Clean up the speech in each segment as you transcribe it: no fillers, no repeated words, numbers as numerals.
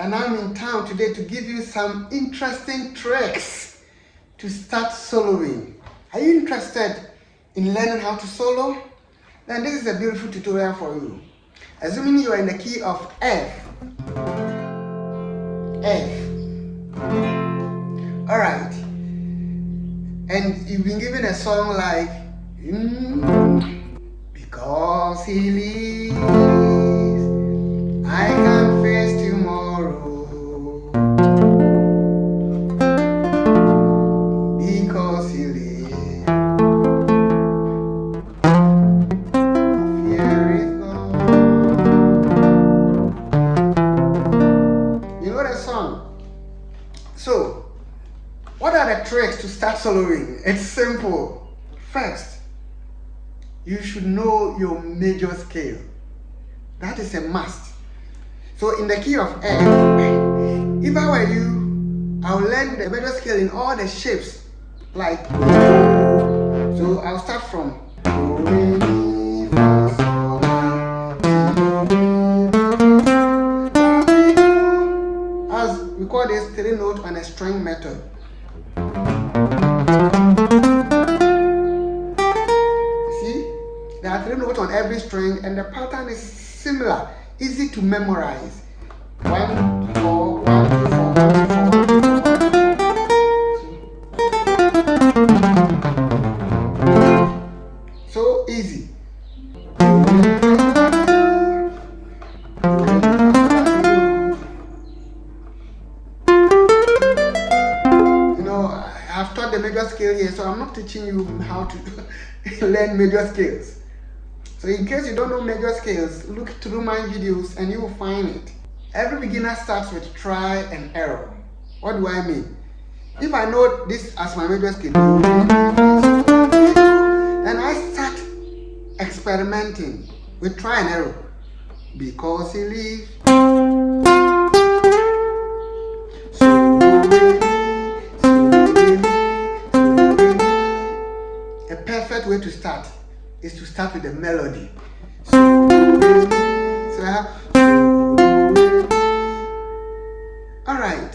and I'm in town today to give you some interesting tricks to start soloing. Are you interested in learning how to solo? Then this is a beautiful tutorial for you. Assuming you are in the key of F. Alright. And you've been given a song like because he lives, I can face tomorrow. Because he lives, fear is gone. You know that song? So, what are the tricks to start soloing? It's simple. First, you should know your major scale. That is a must. So in the key of F, if I were you, I would learn the major scale in all the shapes. Like, so I'll start from as we call this 3-note on a string method. There are 3 notes on every string, and the pattern is similar, easy to memorize. 1, 4, 1, 2, 4, 1, 2, 4. So easy. You know, I've taught the major scale here, so I'm not teaching you how to learn major scales. So in case you don't know major scales, look through my videos and you will find it. Every beginner starts with try and error. What do I mean? If I know this as my major scale, then I start experimenting with try and error. Because he lives. A perfect way to start is to start with the melody. So I have. Alright.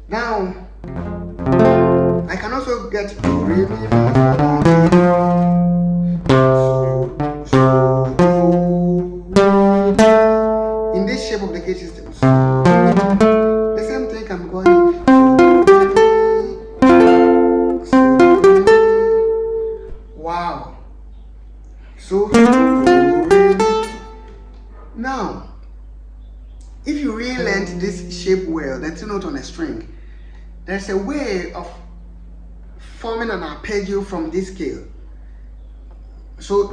Now I can also get in this shape of the key system. The same thing can go in. Wow. So now, if you really learned this shape well, the 2 note on a string, there's a way of forming an arpeggio from this scale. So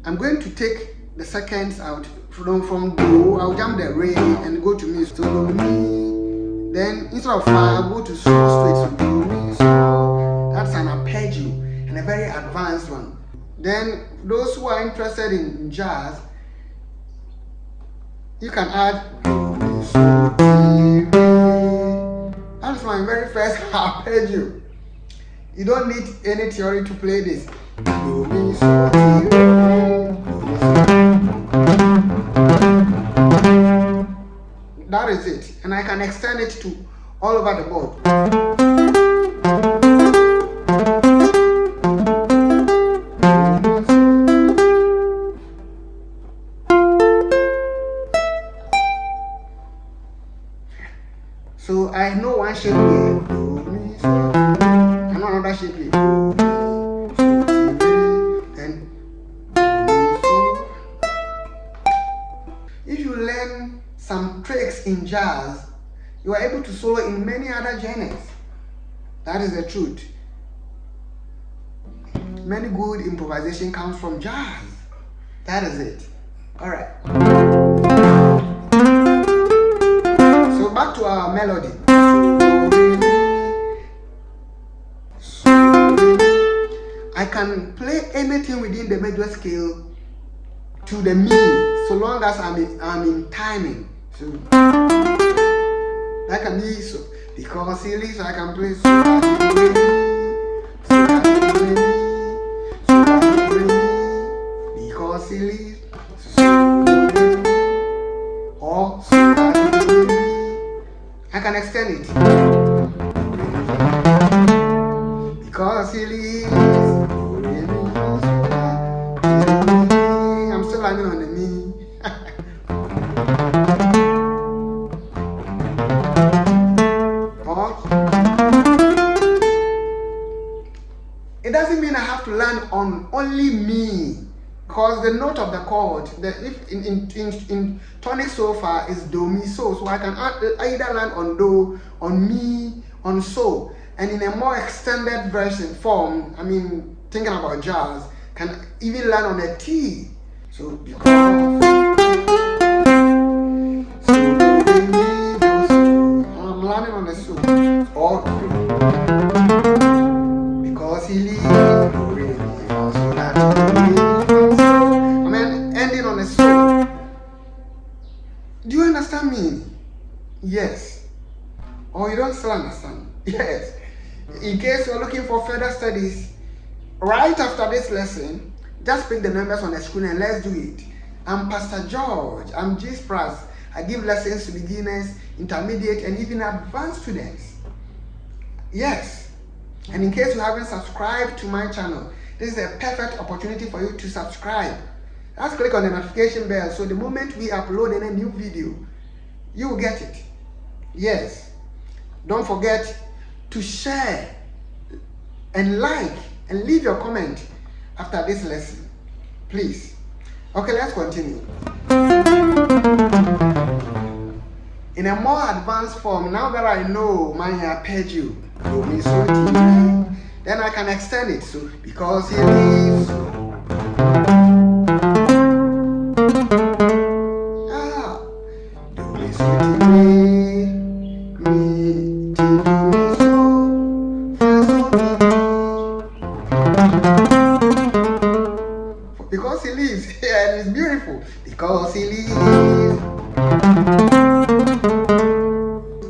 I'm going to take the seconds out from do. I'll jump the re and go to mi. So then instead of fa, I'll go to so straight. So that's an arpeggio and a very advanced one. Then those who are interested in jazz, you can add. That's my very first arpeggio. You don't need any theory to play this. That is it, and I can extend it to all over the board. So I know one shape here, I know another shape here, and if you learn some tricks in jazz, you are able to solo in many other genres. That is the truth. Many good improvisation comes from jazz. That is it. Alright. So back to our melody. I can play anything within the major scale to the mi, so long as I'm in timing. So that can be so because he lives, I can play so. because he lives. So, or so that I can extend it. Because he lives. I'm still landing on the me. It doesn't mean I have to land on only me, because the note of the chord, if in tonic so far is do mi so, so I can either land on do, on mi, on so, and in a more extended form, I mean thinking about jazz, can even land on a T. So because so I'm landing on the so, or because he leaves, so that I mean ending on a so. Do you understand me? Yes. Or you don't still understand? Yes. In case you're looking for further studies, right after this lesson, just pick the numbers on the screen and let's do it. I'm Pastor George. I'm Georgespratz. I give lessons to beginners, intermediate, and even advanced students. Yes. And in case you haven't subscribed to my channel, this is a perfect opportunity for you to subscribe. Just click on the notification bell so the moment we upload any new video, you will get it. Yes. Don't forget to share and like and leave your comment after this lesson. Please. Okay, let's continue. In a more advanced form, now that I know my arpeggio, do mi so ti, then I can extend it. So because he lives. Do mi so ti, mi ti do mi so, fa so mi. Because he lives, and it's beautiful. Because he lives.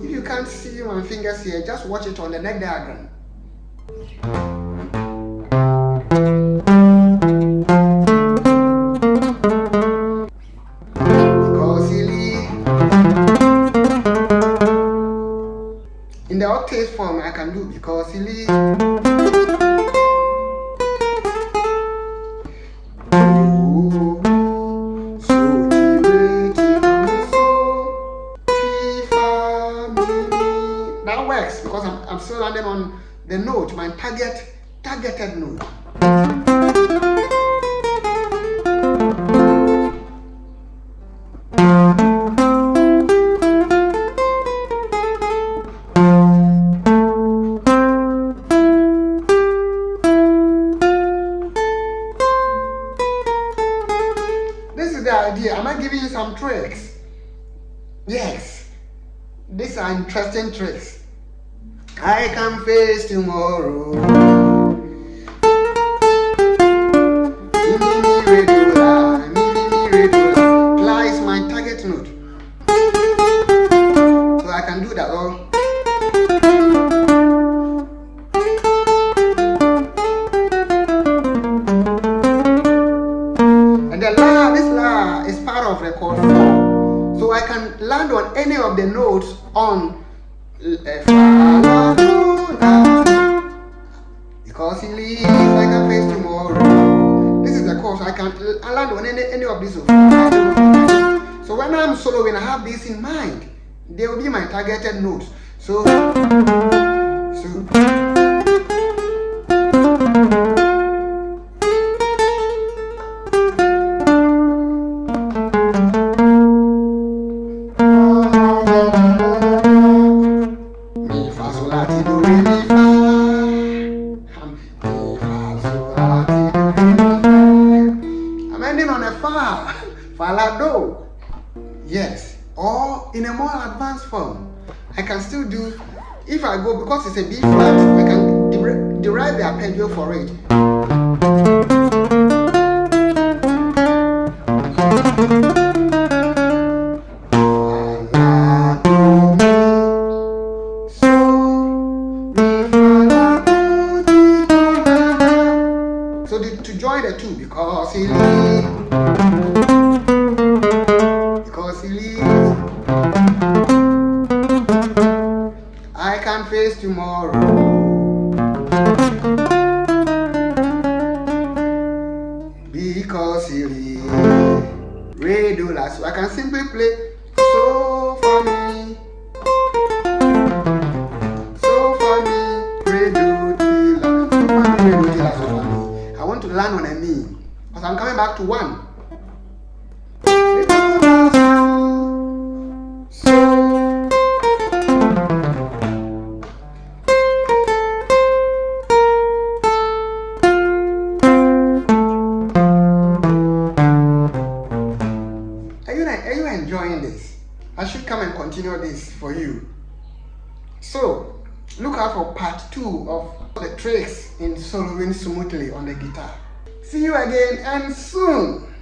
If you can't see my fingers here, just watch it on the neck diagram. Because he lives. In the octave form, I can do because he lives. That works because I'm still landing on the note, my targeted note. This is the idea. Am I giving you some tricks? Yes. These are interesting tricks. I can face tomorrow. Mi, mi, mi, regular. Mi, mi, mi, regular. La is my target note. So I can do that. Oh. And the la, this la is part of the chord 4. So I can land on any of the notes on because he lives, I can face tomorrow. This is the chord, so I can land on any of these. So when I'm soloing, I have this in mind. They will be my targeted notes. So falado. Yes, or in a more advanced form, I can still do. If I go, because it's a B flat, I can derive the arpeggio for it. So to join the two, because he lives. ti, re, do, la. So I can simply play so for me, so for me, re, do, ti, la, so for me, re, do, ti, la, so for me. I want to land on a mi, because I'm coming back to 1. Are you enjoying this? I should come and continue this for you. So, look out for part 2 of the tricks in soloing smoothly on the guitar. See you again and soon!